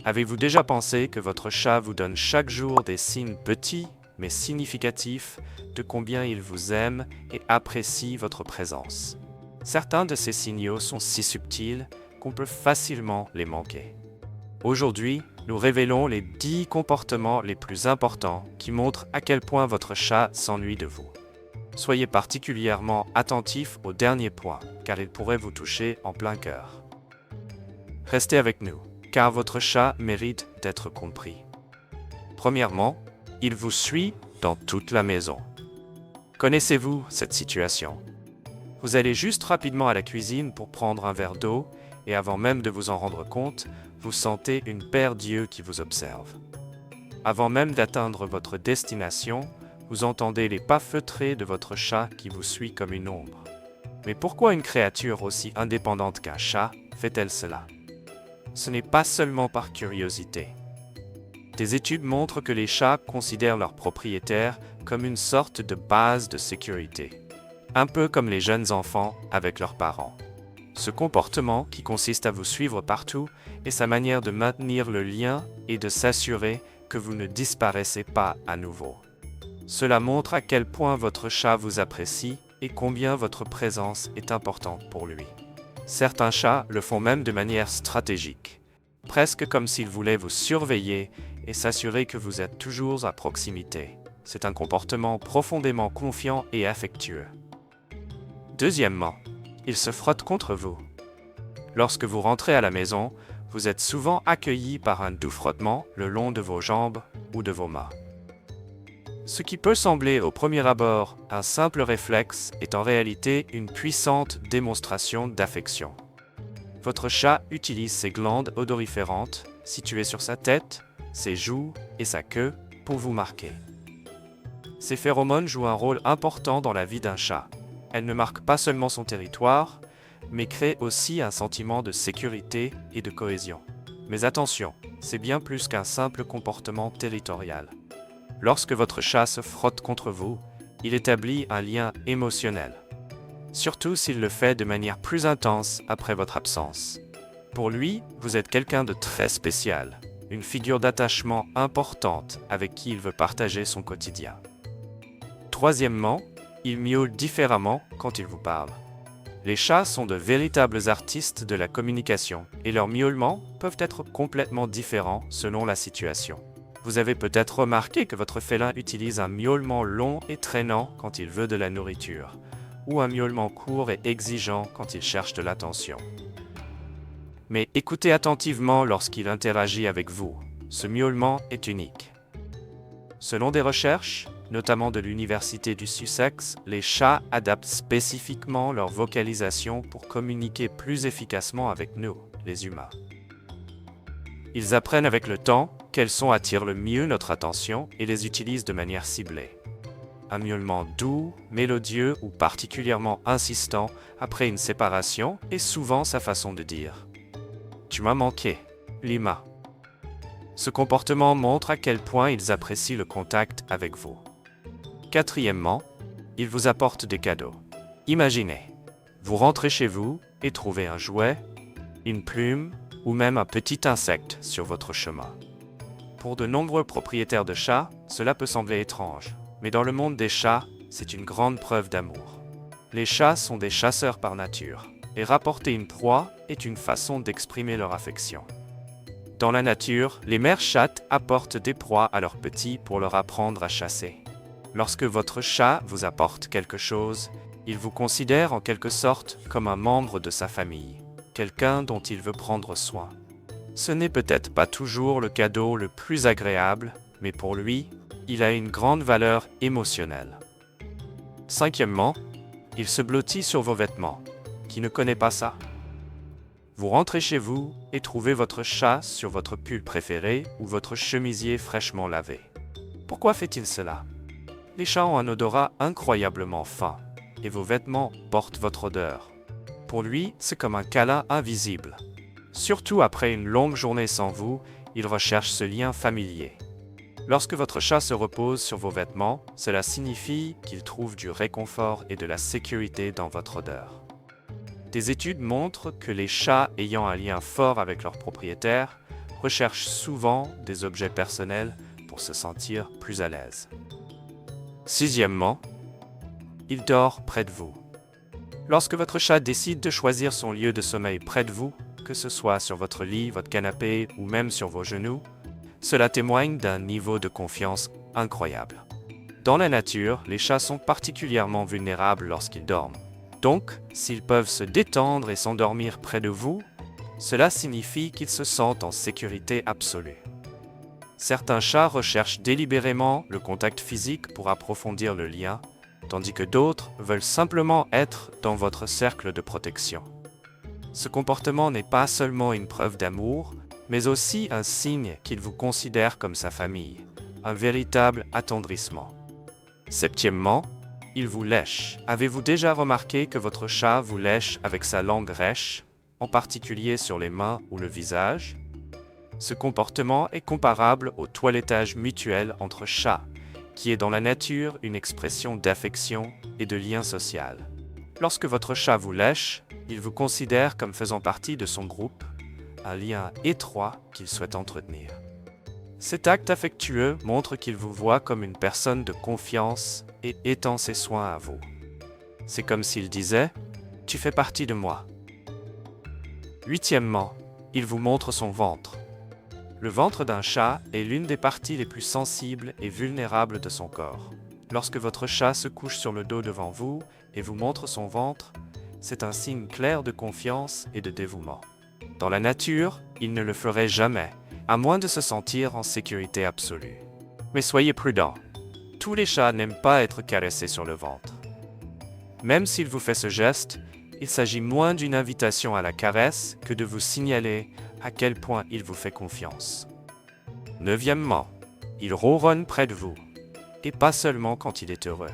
Avez-vous déjà pensé que votre chat vous donne chaque jour des signes petits mais significatifs de combien il vous aime et apprécie votre présence? Certains de ces signaux sont si subtils qu'on peut facilement les manquer. Aujourd'hui, nous révélons les 10 comportements les plus importants qui montrent à quel point votre chat s'ennuie de vous. Soyez particulièrement attentif au dernier point, car il pourrait vous toucher en plein cœur. Restez avec nous, car votre chat mérite d'être compris. Premièrement, il vous suit dans toute la maison. Connaissez-vous cette situation? Vous allez juste rapidement à la cuisine pour prendre un verre d'eau et avant même de vous en rendre compte, vous sentez une paire d'yeux qui vous observe. Avant même d'atteindre votre destination, vous entendez les pas feutrés de votre chat qui vous suit comme une ombre. Mais pourquoi une créature aussi indépendante qu'un chat fait-elle cela? Ce n'est pas seulement par curiosité. Des études montrent que les chats considèrent leurs propriétaires comme une sorte de base de sécurité, un peu comme les jeunes enfants avec leurs parents. Ce comportement, qui consiste à vous suivre partout, est sa manière de maintenir le lien et de s'assurer que vous ne disparaissez pas à nouveau. Cela montre à quel point votre chat vous apprécie et combien votre présence est importante pour lui. Certains chats le font même de manière stratégique, presque comme s'ils voulaient vous surveiller et s'assurer que vous êtes toujours à proximité. C'est un comportement profondément confiant et affectueux. Deuxièmement, il se frotte contre vous. Lorsque vous rentrez à la maison, vous êtes souvent accueilli par un doux frottement le long de vos jambes ou de vos mains. Ce qui peut sembler au premier abord un simple réflexe est en réalité une puissante démonstration d'affection. Votre chat utilise ses glandes odoriférantes situées sur sa tête, ses joues et sa queue pour vous marquer. Ces phéromones jouent un rôle important dans la vie d'un chat. Elles ne marquent pas seulement son territoire, mais créent aussi un sentiment de sécurité et de cohésion. Mais attention, c'est bien plus qu'un simple comportement territorial. Lorsque votre chat se frotte contre vous, il établit un lien émotionnel. Surtout s'il le fait de manière plus intense après votre absence. Pour lui, vous êtes quelqu'un de très spécial, une figure d'attachement importante avec qui il veut partager son quotidien. Troisièmement, il miaule différemment quand il vous parle. Les chats sont de véritables artistes de la communication et leurs miaulements peuvent être complètement différents selon la situation. Vous avez peut-être remarqué que votre félin utilise un miaulement long et traînant quand il veut de la nourriture, ou un miaulement court et exigeant quand il cherche de l'attention. Mais écoutez attentivement lorsqu'il interagit avec vous. Ce miaulement est unique. Selon des recherches, notamment de l'Université du Sussex, les chats adaptent spécifiquement leur vocalisation pour communiquer plus efficacement avec nous, les humains. Ils apprennent avec le temps quels sons attirent le mieux notre attention et les utilisent de manière ciblée. Un miaulement doux, mélodieux ou particulièrement insistant après une séparation est souvent sa façon de dire « Tu m'as manqué, Lima ». Ce comportement montre à quel point ils apprécient le contact avec vous. Quatrièmement, ils vous apportent des cadeaux. Imaginez, vous rentrez chez vous et trouvez un jouet, une plume ou même un petit insecte sur votre chemin. Pour de nombreux propriétaires de chats, cela peut sembler étrange, mais dans le monde des chats, c'est une grande preuve d'amour. Les chats sont des chasseurs par nature, et rapporter une proie est une façon d'exprimer leur affection. Dans la nature, les mères chattes apportent des proies à leurs petits pour leur apprendre à chasser. Lorsque votre chat vous apporte quelque chose, il vous considère en quelque sorte comme un membre de sa famille, quelqu'un dont il veut prendre soin. Ce n'est peut-être pas toujours le cadeau le plus agréable, mais pour lui, il a une grande valeur émotionnelle. Cinquièmement, il se blottit sur vos vêtements. Qui ne connaît pas ça? Vous rentrez chez vous et trouvez votre chat sur votre pull préféré ou votre chemisier fraîchement lavé. Pourquoi fait-il cela? Les chats ont un odorat incroyablement fin, et vos vêtements portent votre odeur. Pour lui, c'est comme un câlin invisible. Surtout après une longue journée sans vous, il recherche ce lien familier. Lorsque votre chat se repose sur vos vêtements, cela signifie qu'il trouve du réconfort et de la sécurité dans votre odeur. Des études montrent que les chats ayant un lien fort avec leur propriétaire recherchent souvent des objets personnels pour se sentir plus à l'aise. Sixièmement, il dort près de vous. Lorsque votre chat décide de choisir son lieu de sommeil près de vous, que ce soit sur votre lit, votre canapé ou même sur vos genoux, cela témoigne d'un niveau de confiance incroyable. Dans la nature, les chats sont particulièrement vulnérables lorsqu'ils dorment. Donc, s'ils peuvent se détendre et s'endormir près de vous, cela signifie qu'ils se sentent en sécurité absolue. Certains chats recherchent délibérément le contact physique pour approfondir le lien, tandis que d'autres veulent simplement être dans votre cercle de protection. Ce comportement n'est pas seulement une preuve d'amour, mais aussi un signe qu'il vous considère comme sa famille, un véritable attendrissement. Septièmement, il vous lèche. Avez-vous déjà remarqué que votre chat vous lèche avec sa langue rêche, en particulier sur les mains ou le visage? Ce comportement est comparable au toilettage mutuel entre chats, qui est dans la nature une expression d'affection et de lien social. Lorsque votre chat vous lèche, il vous considère comme faisant partie de son groupe, un lien étroit qu'il souhaite entretenir. Cet acte affectueux montre qu'il vous voit comme une personne de confiance et étend ses soins à vous. C'est comme s'il disait « Tu fais partie de moi ». Huitièmement, il vous montre son ventre. Le ventre d'un chat est l'une des parties les plus sensibles et vulnérables de son corps. Lorsque votre chat se couche sur le dos devant vous et vous montre son ventre, c'est un signe clair de confiance et de dévouement. Dans la nature, il ne le ferait jamais, à moins de se sentir en sécurité absolue. Mais soyez prudents. Tous les chats n'aiment pas être caressés sur le ventre. Même s'il vous fait ce geste, il s'agit moins d'une invitation à la caresse que de vous signaler à quel point il vous fait confiance. Neuvièmement, il ronronne près de vous, et pas seulement quand il est heureux.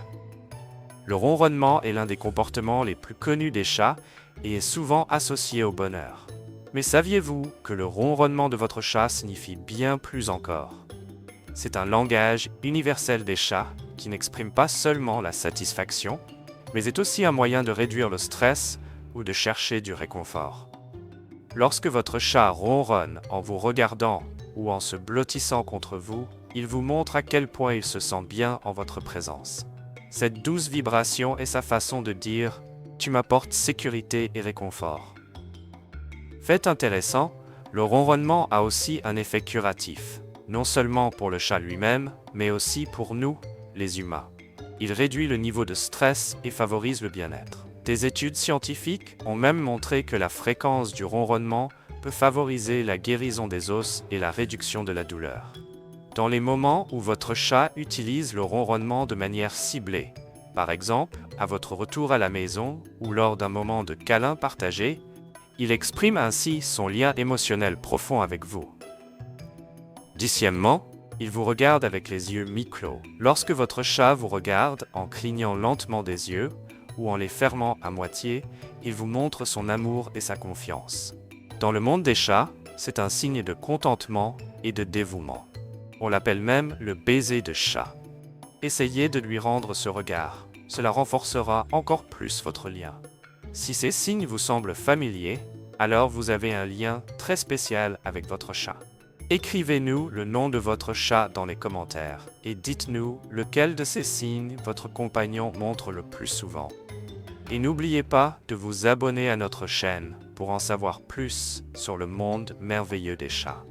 Le ronronnement est l'un des comportements les plus connus des chats et est souvent associé au bonheur. Mais saviez-vous que le ronronnement de votre chat signifie bien plus encore? C'est un langage universel des chats qui n'exprime pas seulement la satisfaction, mais est aussi un moyen de réduire le stress ou de chercher du réconfort. Lorsque votre chat ronronne en vous regardant ou en se blottissant contre vous, il vous montre à quel point il se sent bien en votre présence. Cette douce vibration est sa façon de dire « Tu m'apportes sécurité et réconfort ». Fait intéressant, le ronronnement a aussi un effet curatif, non seulement pour le chat lui-même, mais aussi pour nous, les humains. Il réduit le niveau de stress et favorise le bien-être. Des études scientifiques ont même montré que la fréquence du ronronnement peut favoriser la guérison des os et la réduction de la douleur. Dans les moments où votre chat utilise le ronronnement de manière ciblée, par exemple à votre retour à la maison ou lors d'un moment de câlin partagé, il exprime ainsi son lien émotionnel profond avec vous. Dixièmement, il vous regarde avec les yeux mi-clos. Lorsque votre chat vous regarde en clignant lentement des yeux ou en les fermant à moitié, il vous montre son amour et sa confiance. Dans le monde des chats, c'est un signe de contentement et de dévouement. On l'appelle même le baiser de chat. Essayez de lui rendre ce regard. Cela renforcera encore plus votre lien. Si ces signes vous semblent familiers, alors vous avez un lien très spécial avec votre chat. Écrivez-nous le nom de votre chat dans les commentaires et dites-nous lequel de ces signes votre compagnon montre le plus souvent. Et n'oubliez pas de vous abonner à notre chaîne pour en savoir plus sur le monde merveilleux des chats.